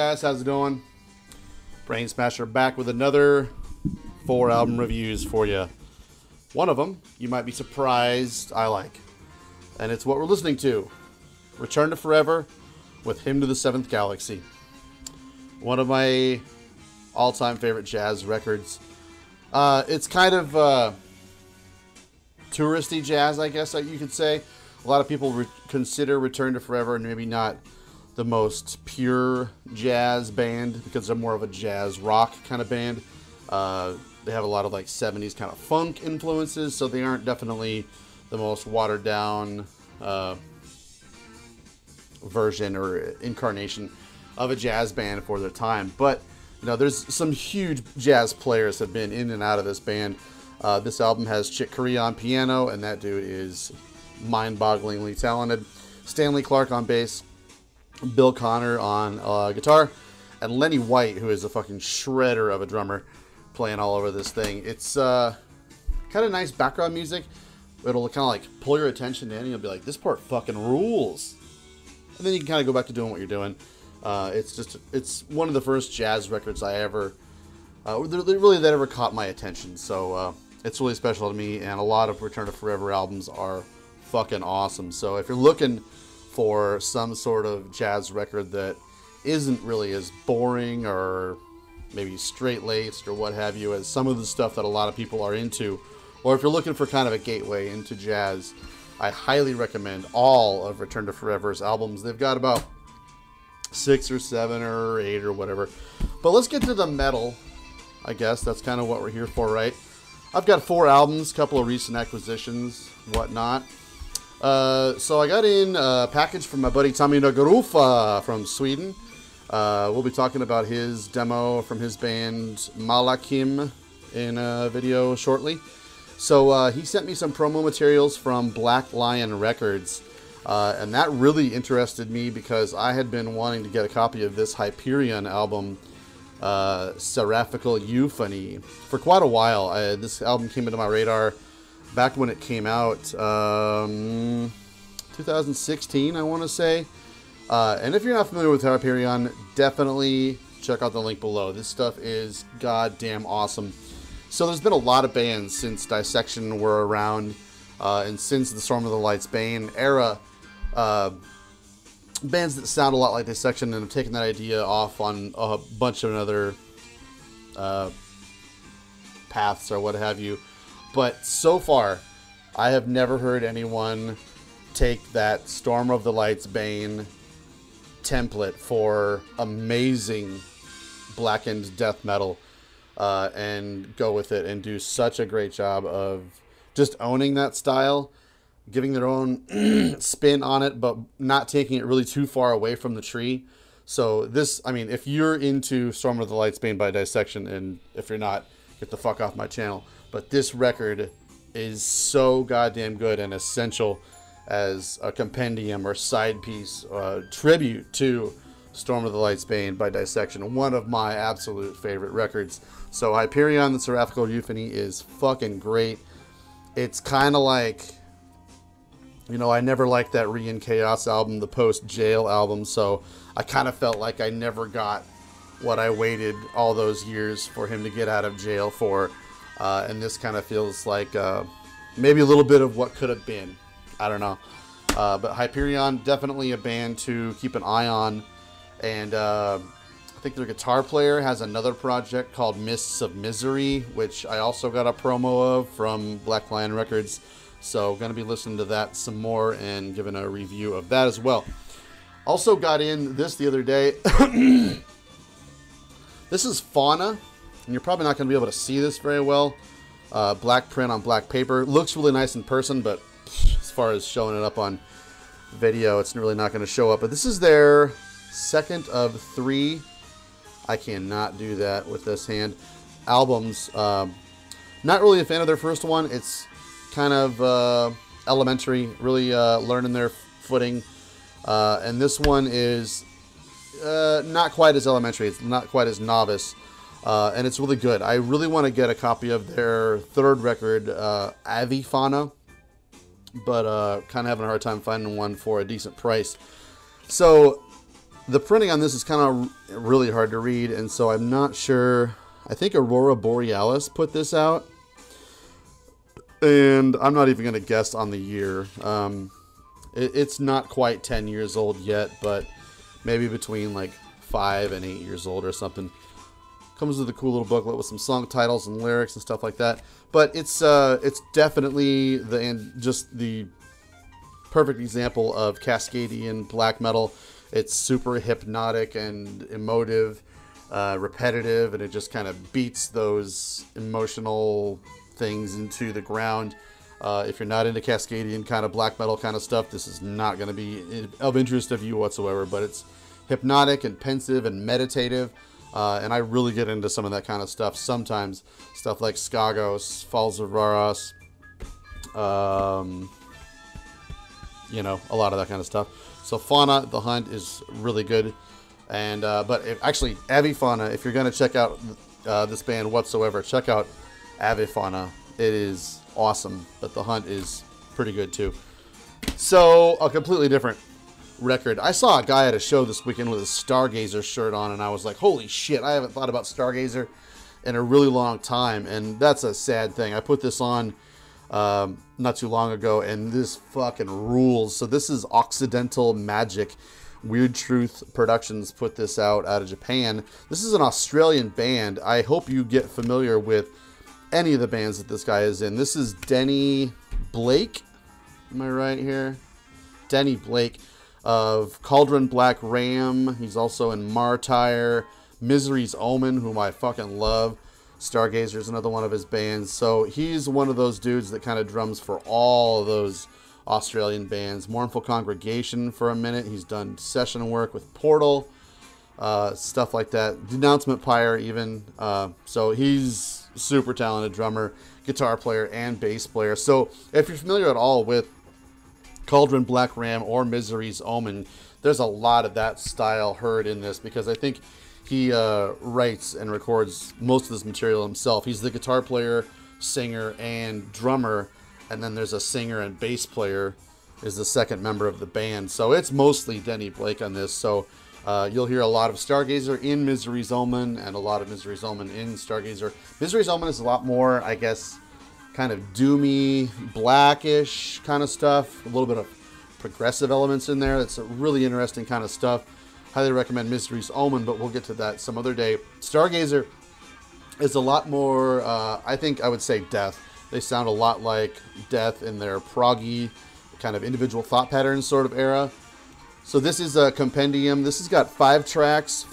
guys, how's it going? Brainsmasher back with another 4 album reviews for you. One of them, you might be surprised, I like. And it's what we're listening to. Return to Forever with Hymn to the Seventh Galaxy. One of my all-time favorite jazz records. It's kind of touristy jazz, I guess you could say. A lot of people consider Return to Forever and maybe not the most pure jazz band because they're more of a jazz rock kind of band. They have a lot of like 70s kind of funk influences, so they aren't definitely the most watered down version or incarnation of a jazz band for their time. But you know, there's some huge jazz players have been in and out of this band. This album has Chick Corea on piano, and that dude is mind-bogglingly talented. Stanley Clarke on bass, Bill Connor on guitar, and Lenny White, who is a fucking shredder of a drummer, playing all over this thing. It's kind of nice background music. It'll kind of like pull your attention in, and you'll be like, this part fucking rules. And then you can kind of go back to doing what you're doing. It's one of the first jazz records I ever, that ever caught my attention. So it's really special to me, and a lot of Return to Forever albums are fucking awesome. So if you're looking for some sort of jazz record that isn't really as boring or maybe straight-laced or what have you as some of the stuff that a lot of people are into, or if you're looking for kind of a gateway into jazz, I highly recommend all of Return to Forever's albums. They've got about 6 or 7 or 8 or whatever. But let's get to the metal, I guess. That's kind of what we're here for, right? I've got 4 albums, a couple of recent acquisitions, whatnot. So I got in a package from my buddy Tommy Nagarufa from Sweden. We'll be talking about his demo from his band Malakim in a video shortly. So he sent me some promo materials from Black Lion Records. And that really interested me because I had been wanting to get a copy of this Hyperion album, Seraphical Euphony, for quite a while. This album came into my radar back when it came out, 2016, I want to say. And if you're not familiar with Hyperion, definitely check out the link below. This stuff is goddamn awesome. So there's been a lot of bands since Dissection were around, and since the Storm of the Lights Bane era, bands that sound a lot like Dissection and have taken that idea off on a bunch of other paths or what have you. But so far, I have never heard anyone take that Storm of the Lights Bane template for amazing blackened death metal and go with it and do such a great job of just owning that style, giving their own spin on it, but not taking it really too far away from the tree. So this, I mean, if you're into Storm of the Lights Bane by Dissection, and if you're not, get the fuck off my channel. But this record is so goddamn good and essential as a compendium or side piece, tribute to Storm of the Lights Bane by Dissection. One of my absolute favorite records. So Hyperion, the Seraphical Euphony, is fucking great. It's kind of like, you know, I never liked that Re in Chaos album, the post-Jail album, so I kind of felt like I never got what I waited all those years for him to get out of jail for. And this kind of feels like maybe a little bit of what could have been. I don't know. But Hyperion, definitely a band to keep an eye on. And I think their guitar player has another project called Mists of Misery, which I also got a promo of from Black Lion Records. So going to be listening to that some more and giving a review of that as well. Also got in this the other day. This is Fauna, and you're probably not going to be able to see this very well. Black print on black paper. Looks really nice in person, but as far as showing it up on video, it's really not going to show up. But this is their second of 3. I cannot do that with this hand. Albums. Not really a fan of their first one. It's kind of elementary, really learning their footing. And this one is not quite as elementary. It's not quite as novice. And it's really good. I really want to get a copy of their third record, Fauna, but kind of having a hard time finding one for a decent price. So The printing on this is kind of really hard to read, and so I'm not sure. I think Aurora Borealis put this out, and I'm not even going to guess on the year. It's not quite 10 years old yet, but maybe between like 5 and 8 years old or something. Comes with a cool little booklet with some song titles and lyrics and stuff like that. But it's definitely just the perfect example of Cascadian black metal. It's super hypnotic and emotive, repetitive, and it just kind of beats those emotional things into the ground. If you're not into Cascadian kind of black metal kind of stuff, this is not going to be of interest of you whatsoever. But it's hypnotic and pensive and meditative, and I really get into some of that kind of stuff sometimes. Stuff like Skagos, Falls of Varos, you know, a lot of that kind of stuff. So Fauna, The Hunt is really good. And actually, Avifauna, if you're going to check out this band whatsoever, check out Avifauna. It is awesome, but The Hunt is pretty good too. So, a completely different record. I saw a guy at a show this weekend with a Stargazer shirt on, and I was like, holy shit, I haven't thought about Stargazer in a really long time, and that's a sad thing. I put this on not too long ago, and this fucking rules. So this is Occidental Magic. Weird Truth Productions put this out of Japan. This is an Australian band. I hope you get familiar with any of the bands that this guy is in. This is Denny Blake. Am I right here? Denny Blake of Cauldron Black Ram. He's also in Martyr, Misery's Omen, whom I fucking love. Stargazer is another one of his bands. So he's one of those dudes that kind of drums for all of those Australian bands. Mournful Congregation for a minute. He's done session work with Portal, stuff like that. Denouncement Pyre even. So he's super talented drummer, guitar player, and bass player. So if you're familiar at all with Cauldron Black Ram or Misery's Omen, there's a lot of that style heard in this, because I think he writes and records most of this material himself. He's the guitar player, singer, and drummer, and then there's a singer and bass player is the second member of the band. So it's mostly Denny Blake on this. So you'll hear a lot of Stargazer in Misery's Omen and a lot of Misery's Omen in Stargazer. Misery's Omen is a lot more, I guess, kind of doomy, blackish kind of stuff. A little bit of progressive elements in there. It's a really interesting kind of stuff. Highly recommend Misery's Omen, but we'll get to that some other day. Stargazer is a lot more, I think I would say Death. They sound a lot like Death in their proggy, kind of individual thought patterns sort of era. So this is a compendium. This has got 4 tracks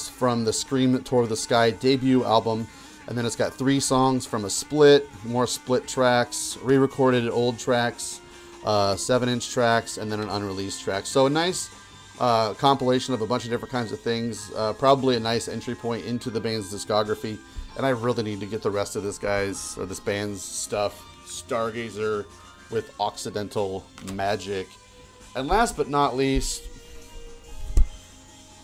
from the Scream That Tore the Sky debut album. And then it's got 3 songs from a split, more split tracks, re-recorded old tracks, 7-inch tracks, and then an unreleased track. So a nice compilation of a bunch of different kinds of things. Probably a nice entry point into the band's discography. And I really need to get the rest of this band's stuff. Stargazer with Occidental Magic. And last but not least,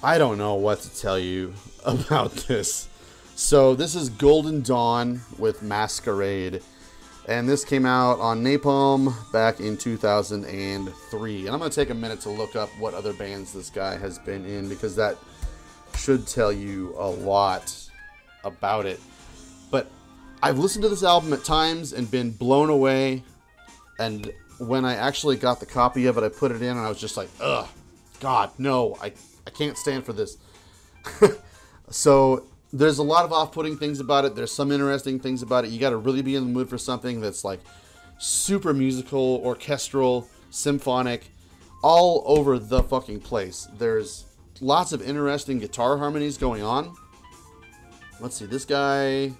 I don't know what to tell you about this. So this is Golden Dawn with Masquerade. And this came out on Napalm back in 2003. And I'm going to take a minute to look up what other bands this guy has been in, because that should tell you a lot about it. But I've listened to this album at times and been blown away. And when I actually got the copy of it, I put it in and I was just like, ugh, God, no, I can't stand for this. So there's a lot of off-putting things about it. There's some interesting things about it. You got to really be in the mood for something that's like super musical, orchestral, symphonic, all over the fucking place. There's lots of interesting guitar harmonies going on. Let's see, this guy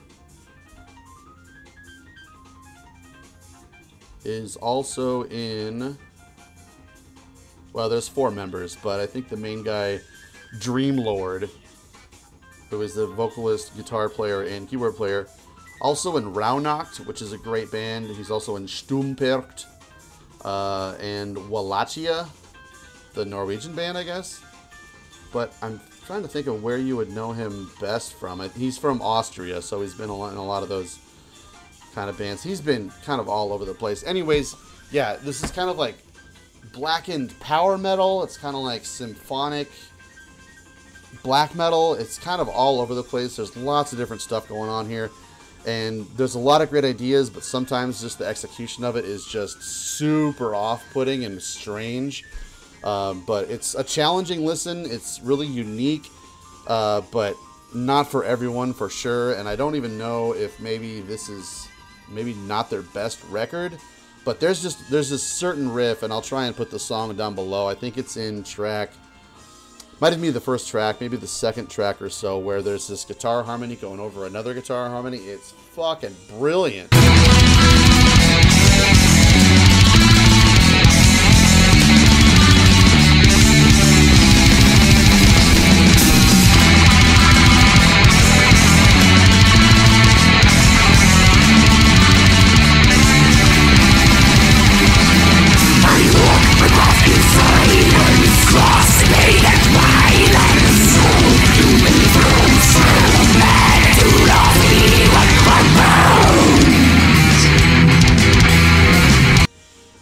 is also in, well, there's 4 members, but I think the main guy, Dreamlord, who is the vocalist, guitar player, and keyboard player, also in Raunacht, which is a great band. He's also in Stumperkt, and Wallachia, the Norwegian band, I guess. But I'm trying to think of where you would know him best from. He's from Austria, so he's been in a lot of those kind of bands. He's been kind of all over the place. Anyways, yeah, this is kind of like blackened power metal. It's kind of like symphonic black metal. It's kind of all over the place. There's lots of different stuff going on here. And there's a lot of great ideas, but sometimes just the execution of it is just super off-putting and strange. But it's a challenging listen. It's really unique, but not for everyone for sure. And I don't even know if maybe this is maybe not their best record. But there's this certain riff, and I'll try and put the song down below. I think it's in track, might have been the first track, maybe the second track or so, where there's this guitar harmony going over another guitar harmony. It's fucking brilliant.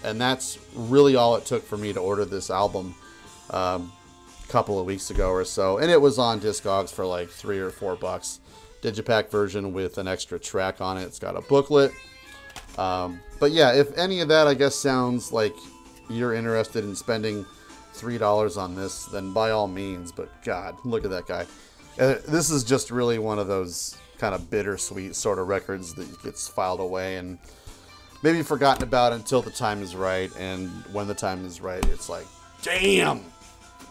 And that's really all it took for me to order this album a couple of weeks ago or so. And it was on Discogs for like $3 or $4. Digipack version with an extra track on it. It's got a booklet. But yeah, if any of that, I guess, sounds like you're interested in spending $3 on this, then by all means. But God, look at that guy. This is just really one of those kind of bittersweet sort of records that gets filed away and maybe forgotten about until the time is right. And when the time is right, it's like, damn,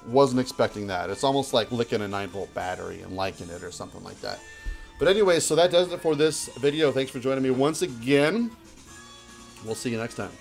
wasn't expecting that. It's almost like licking a 9-volt battery and liking it or something like that. But anyway, so that does it for this video. Thanks for joining me once again. We'll see you next time.